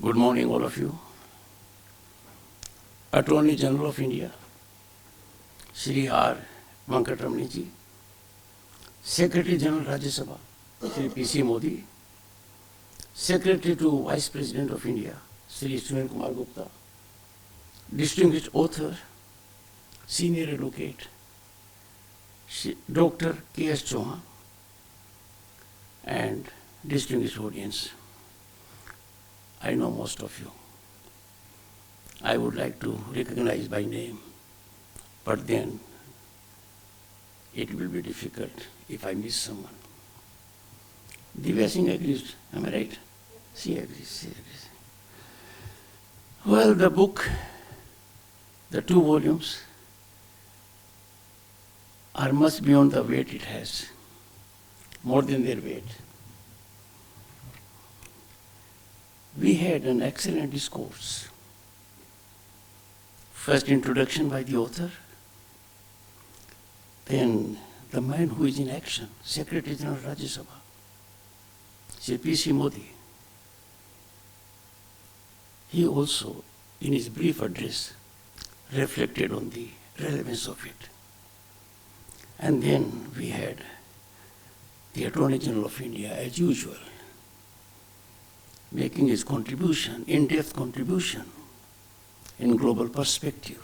Good morning, all of you. Attorney General of India, Shri R. Venkatramani ji, Secretary General Rajya Sabha, Shri P.C. Modi, Secretary to Vice President of India, Shri Sunil Kumar Gupta, distinguished author, senior advocate, Dr. K.S. Chauhan, and distinguished audience. I know most of you. I would like to recognize by name, but then it will be difficult if I miss someone. Divya Singh agrees, am I right? She agrees. Well, the book, the 2 volumes, are much beyond the weight it has, more than their weight. We had an excellent discourse. First introduction by the author, then the man who is in action, Secretary General Rajya Sabha, Shri P.C. Modi. He also, in his brief address, reflected on the relevance of it. And then we had the Attorney General of India, as usual, making his contribution, in-depth contribution, in global perspective.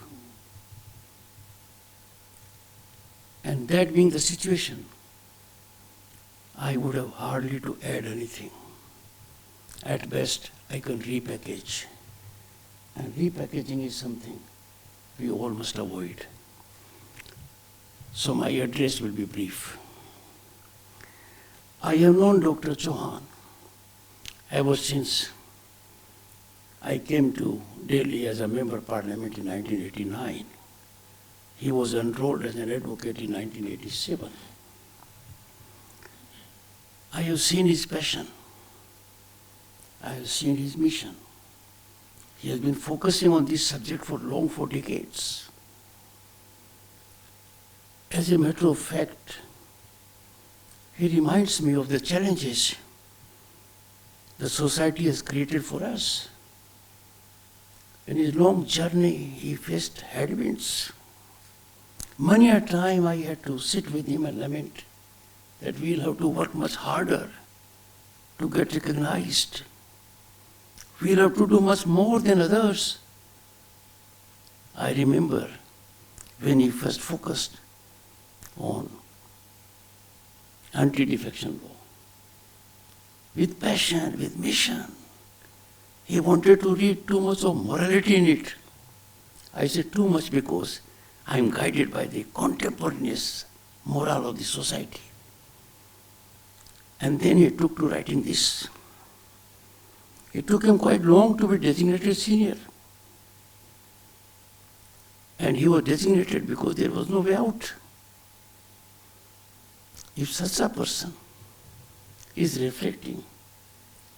And that being the situation, I would have hardly to add anything. At best, I can repackage. And repackaging is something we all must avoid. So my address will be brief. I have known Dr. Chauhan ever since I came to Delhi as a member of parliament in 1989. He was enrolled as an advocate in 1987. I have seen his passion. I have seen his mission. He has been focusing on this subject for decades. As a matter of fact, he reminds me of the challenges the society has created for us. In his long journey, he faced headwinds. Many a time I had to sit with him and lament that we'll have to work much harder to get recognized. We'll have to do much more than others. I remember when he first focused on anti-defection law. With passion, with mission. He wanted to read too much of morality in it. I said too much because I am guided by the contemporaneous moral of the society. And then he took to writing this. It took him quite long to be designated senior. And he was designated because there was no way out. If such a person is reflecting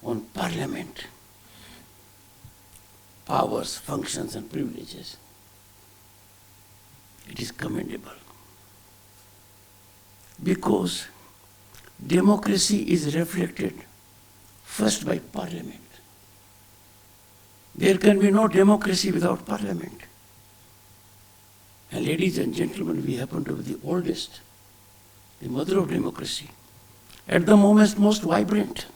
on parliament, powers, functions, and privileges, it is commendable. Because democracy is reflected first by parliament. There can be no democracy without parliament. And ladies and gentlemen, we happen to be the oldest, the mother of democracy, at the moment most vibrant.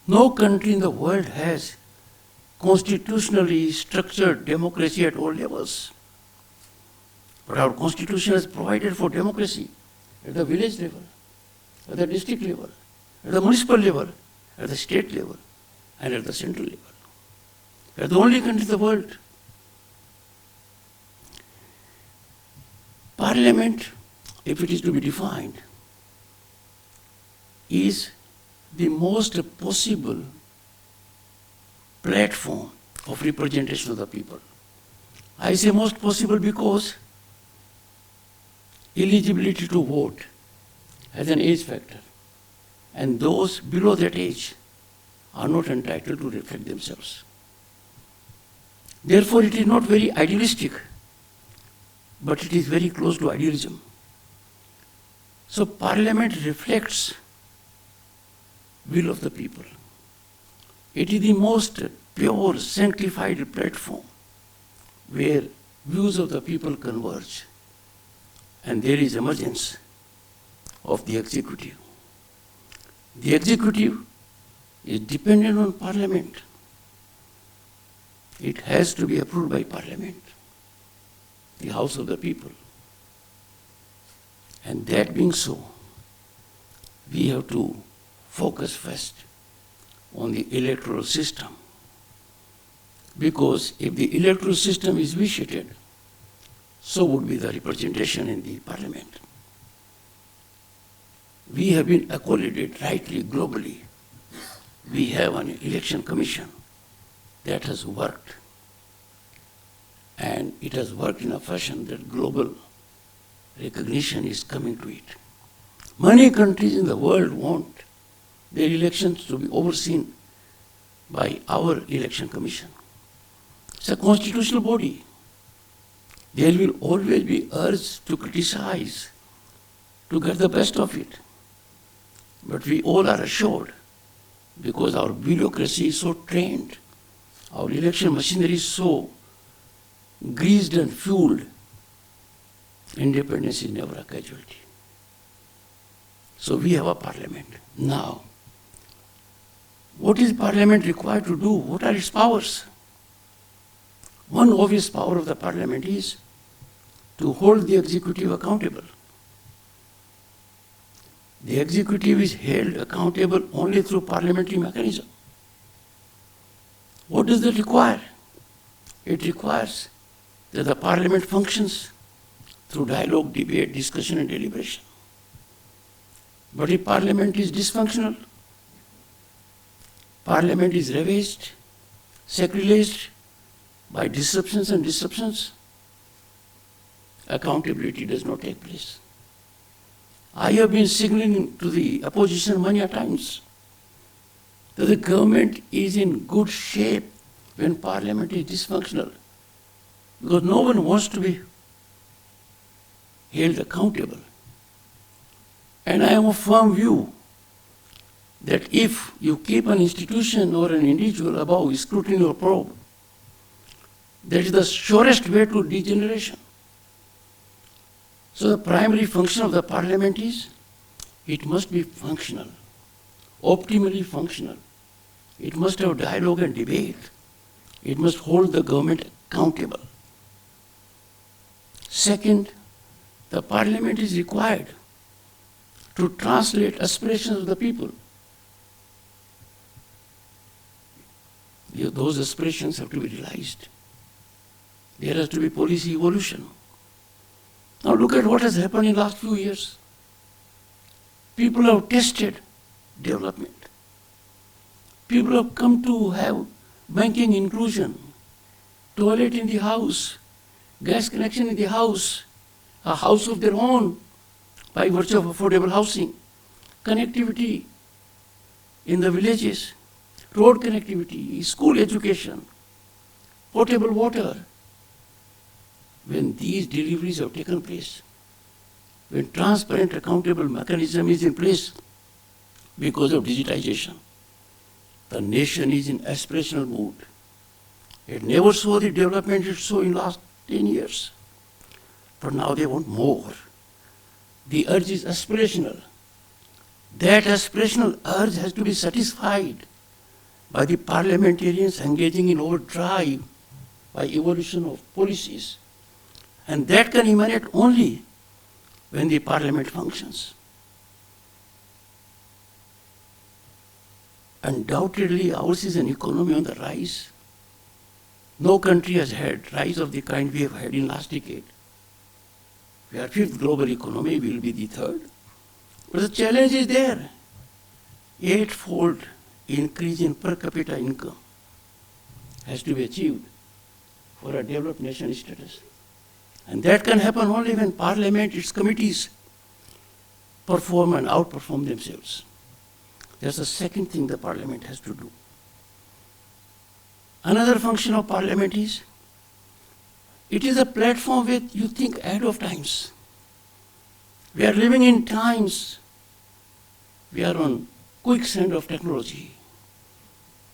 No country in the world has constitutionally structured democracy at all levels. But our constitution has provided for democracy at the village level, at the district level, at the municipal level, at the state level, and at the central level. We are the only country in the world. Parliament, if it is to be defined, is the most possible platform of representation of the people. I say most possible because eligibility to vote has an age factor, and those below that age are not entitled to reflect themselves. Therefore, it is not very idealistic, but it is very close to idealism. So Parliament reflects will of the people. It is the most pure, sanctified platform where views of the people converge, and there is emergence of the executive. The executive is dependent on Parliament. It has to be approved by Parliament, the House of the People. And that being so, we have to focus first on the electoral system. Because if the electoral system is vitiated, so would be the representation in the Parliament. We have been accolidated rightly globally. We have an election commission that has worked. And it has worked in a fashion that global recognition is coming to it. Many countries in the world want their elections to be overseen by our election commission. It's a constitutional body. There will always be urge to criticize, to get the best of it. But we all are assured, because our bureaucracy is so trained, our election machinery is so greased and fueled, independence is never a casualty. So we have a Parliament. Now, what is Parliament required to do? What are its powers? One obvious power of the Parliament is to hold the executive accountable. The executive is held accountable only through parliamentary mechanism. What does that require? It requires that the Parliament functions through dialogue, debate, discussion, and deliberation. But if Parliament is dysfunctional, Parliament is ravaged, sacrileged by disruptions, accountability does not take place. I have been signaling to the opposition many a times that the government is in good shape when Parliament is dysfunctional, because no one wants to be held accountable. And I am of firm view that if you keep an institution or an individual above scrutiny or probe, that is the surest way to degeneration. So the primary function of the Parliament is, it must be functional, optimally functional. It must have dialogue and debate. It must hold the government accountable. Second, the Parliament is required to translate aspirations of the people. Those aspirations have to be realized. There has to be policy evolution. Now look at what has happened in the last few years. People have tested development. People have come to have banking inclusion, toilet in the house, gas connection in the house, a house of their own by virtue of affordable housing, connectivity in the villages, road connectivity, school education, potable water. When these deliveries have taken place, when transparent, accountable mechanism is in place because of digitization, the nation is in aspirational mood. It never saw the development it saw in the last 10 years. But now they want more. The urge is aspirational. That aspirational urge has to be satisfied by the parliamentarians engaging in overdrive by evolution of policies. And that can emanate only when the Parliament functions. Undoubtedly, ours is an economy on the rise. No country has had rise of the kind we have had in last decade. We are fifth global economy, we will be the third. But the challenge is there. Eightfold increase in per capita income has to be achieved for a developed nation status. And that can happen only when Parliament, its committees, perform and outperform themselves. That's the second thing the Parliament has to do. Another function of Parliament is, it is a platform where you think ahead of times. We are living in times, we are on quicksand of technology.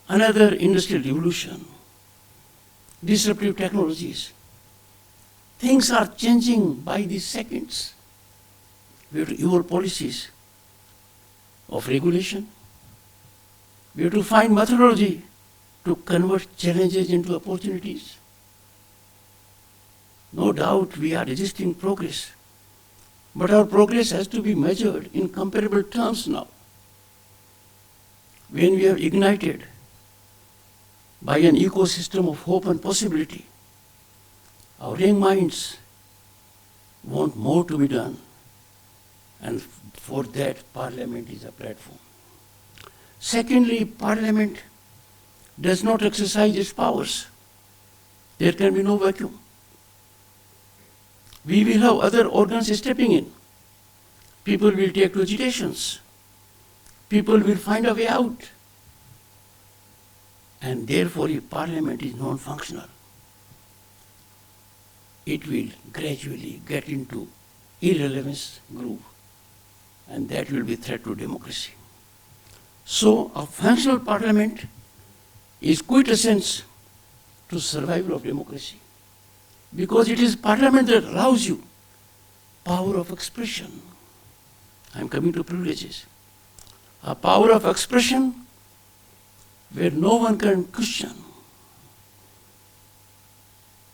another industrial revolution, disruptive technologies. Things are changing by the seconds. We have to evolve policies of regulation. We have to find methodology to convert challenges into opportunities. No doubt we are resisting progress, but our progress has to be measured in comparable terms now. When we are ignited by an ecosystem of hope and possibility, our young minds want more to be done, and for that, Parliament is a platform. Secondly, Parliament does not exercise its powers. There can be no vacuum. We will have other organs stepping in. People will take to agitations. People will find a way out. And therefore, if Parliament is non-functional, it will gradually get into irrelevance groove, and that will be a threat to democracy. So, a functional Parliament is quintessence to survival of democracy, because it is Parliament that allows you power of expression. I am coming to privileges. A power of expression where no one can question.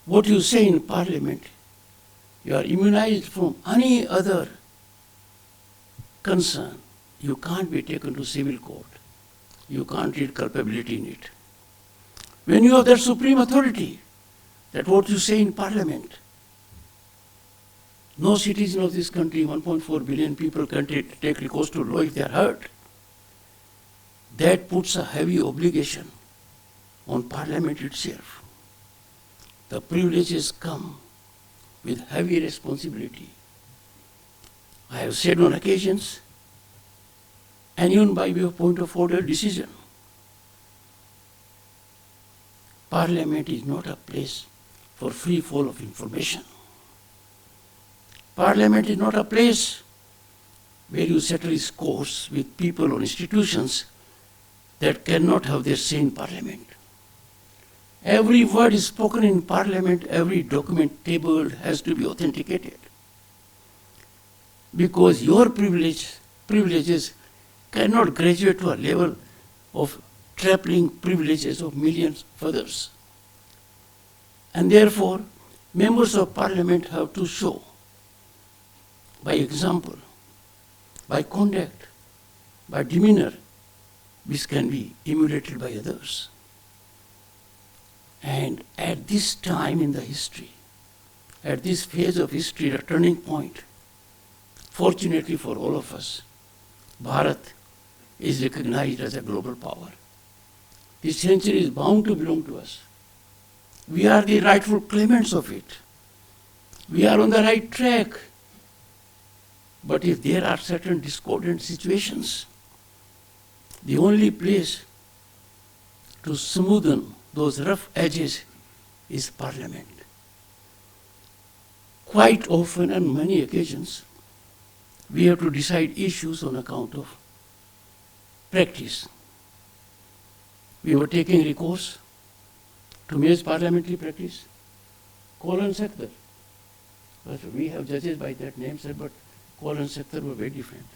What you say in Parliament, you are immunized from any other concern. You can't be taken to civil court. You can't read culpability in it. When you have that supreme authority, that what you say in Parliament, no citizen of this country, 1.4 billion people, can take recourse to law if they are hurt. That puts a heavy obligation on Parliament itself. The privileges come with heavy responsibility. I have said on occasions, and even by way of point of order decision, Parliament is not a place for free fall of information. Parliament is not a place where you settle scores with people or institutions that cannot have their say in Parliament. Every word is spoken in Parliament, every document tabled has to be authenticated. Because your privileges cannot graduate to a level of trampling privileges of millions of others. And therefore, members of Parliament have to show by example, by conduct, by demeanor, which can be emulated by others. And at this time in the history, at this phase of history, a turning point, fortunately for all of us, Bharat is recognized as a global power. This century is bound to belong to us. We are the rightful claimants of it. We are on the right track. But if there are certain discordant situations, the only place to smoothen those rough edges is Parliament. Quite often, on many occasions, we have to decide issues on account of practice. We were taking recourse to Mayor's parliamentary practice, Kaul and Sakhtar. But we have judges by that name, sir, but Kaul and Sakhtar were very different.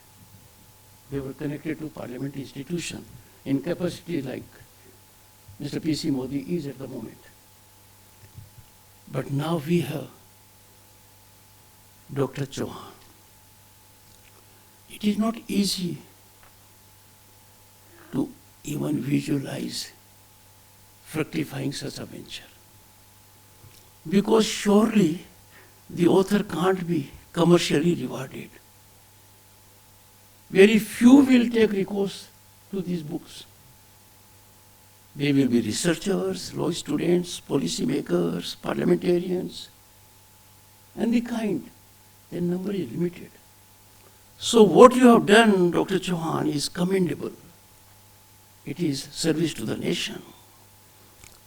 They were connected to parliamentary institution in capacity like Mr. P.C. Modi is at the moment. But now we have Dr. Chauhan. It is not easy to even visualize fructifying such a venture. Because surely the author can't be commercially rewarded. Very few will take recourse to these books. They will be researchers, law students, policy makers, parliamentarians, and the kind. Their number is limited. So what you have done, Dr. Chauhan, is commendable. It is service to the nation.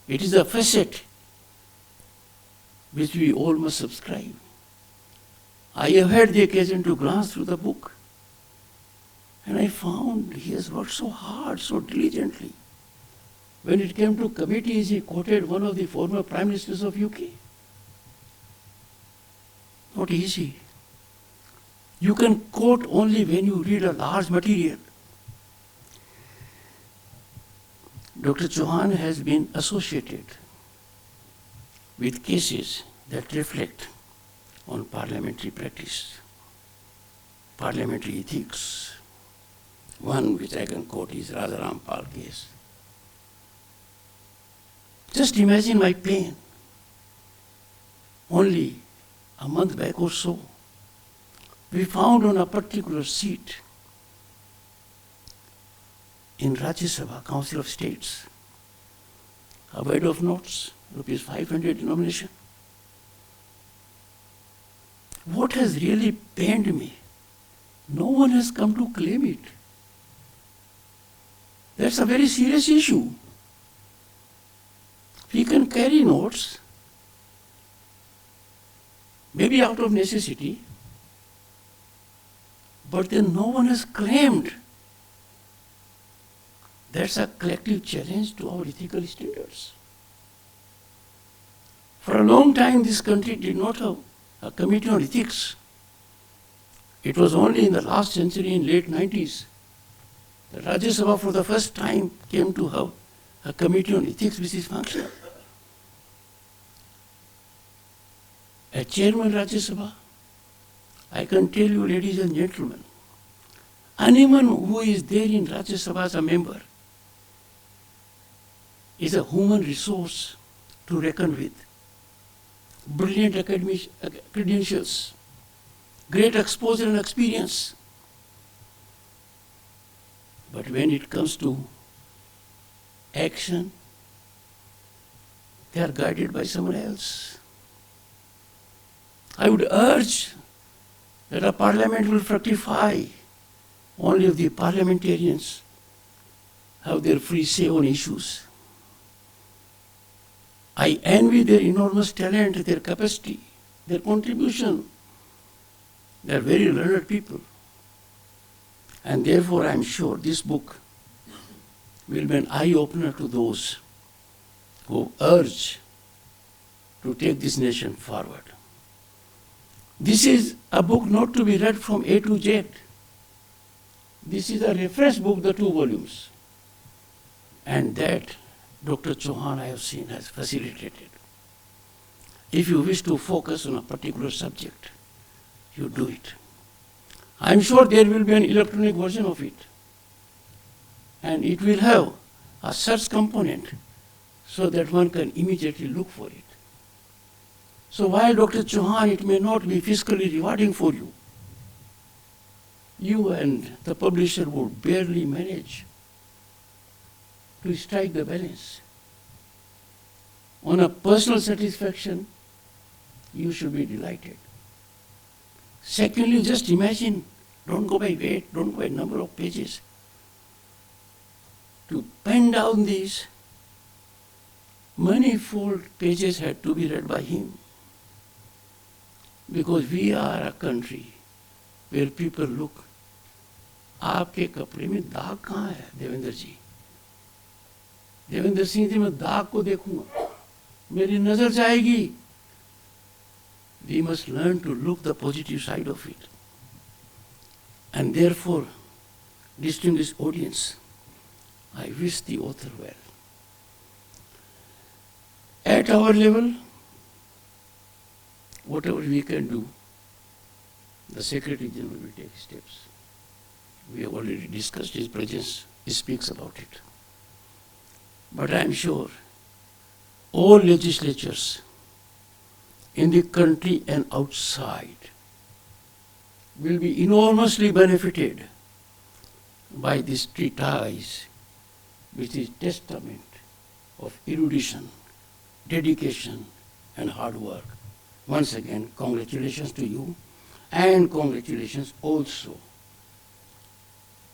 It is a facet which we all must subscribe. I have had the occasion to glance through the book, and I found he has worked so hard, so diligently. When it came to committees, he quoted one of the former prime ministers of UK. Not easy. You can quote only when you read a large material. Dr. Chauhan has been associated with cases that reflect on parliamentary practice, parliamentary ethics. One which I can quote is Rajaram Pal case. Just imagine my pain. Only a month back or so, we found on a particular seat in Rajya Sabha, Council of States, a bed of notes, rupees 500 denomination. What has really pained me, no one has come to claim it. That's a very serious issue. We can carry notes, maybe out of necessity, but then no one has claimed. That's a collective challenge to our ethical standards. For a long time, this country did not have a committee on ethics. It was only in the last century, in late 90s, that Rajya Sabha for the first time came to have a committee on ethics which is functional. As chairman Rajya Sabha, I can tell you, ladies and gentlemen, anyone who is there in Rajya Sabha as a member is a human resource to reckon with. Brilliant academic credentials, great exposure and experience. But when it comes to action, they are guided by someone else. I would urge that a parliament will fructify only if the parliamentarians have their free say on issues. I envy their enormous talent, their capacity, their contribution. They are very learned people. And therefore, I am sure this book will be an eye-opener to those who urge to take this nation forward. This is a book not to be read from A to Z. This is a reference book, the 2 volumes. And that Dr. Chauhan, I have seen, has facilitated. If you wish to focus on a particular subject, you do it. I'm sure there will be an electronic version of it. And it will have a search component so that one can immediately look for it. So while Dr. Chauhan, it may not be fiscally rewarding for you, you and the publisher would barely manage to strike the balance. On a personal satisfaction, you should be delighted. Secondly, just imagine, don't go by weight, don't go by number of pages. To pen down these manifold pages had to be read by him. Because we are a country where people look, आपके कपड़े में दाग कहाँ है देवेंद्र जी? देवेंद्र सिंह जी, मैं दाग को देखूंगा, मेरी नजर जाएगी. We must learn to look the positive side of it. And therefore, distinguished audience, I wish the author well. At our level, whatever we can do, the Secretary General will take steps. We have already discussed his presence, he speaks about it. But I am sure all legislatures in the country and outside will be enormously benefited by this treatise, which is testament of erudition, dedication, and hard work. Once again, congratulations to you, and congratulations also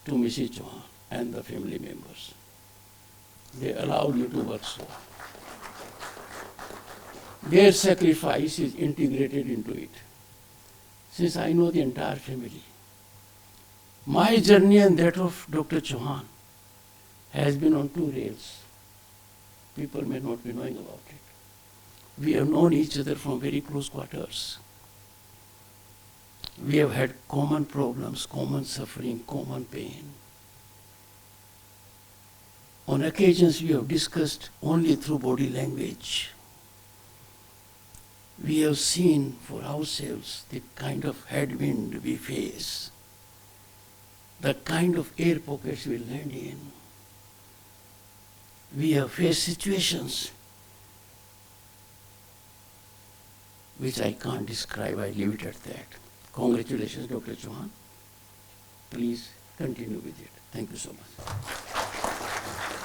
to Mrs. Chauhan and the family members. They allowed you to work so. Their sacrifice is integrated into it. Since I know the entire family, my journey and that of Dr. Chauhan has been on 2 rails. People may not be knowing about it. We have known each other from very close quarters. We have had common problems, common suffering, common pain. On occasions we have discussed only through body language. We have seen for ourselves the kind of headwind we face, the kind of air pockets we land in. We have faced situations which I can't describe. I leave it at that. Congratulations, Dr. Chauhan. Please continue with it. Thank you so much.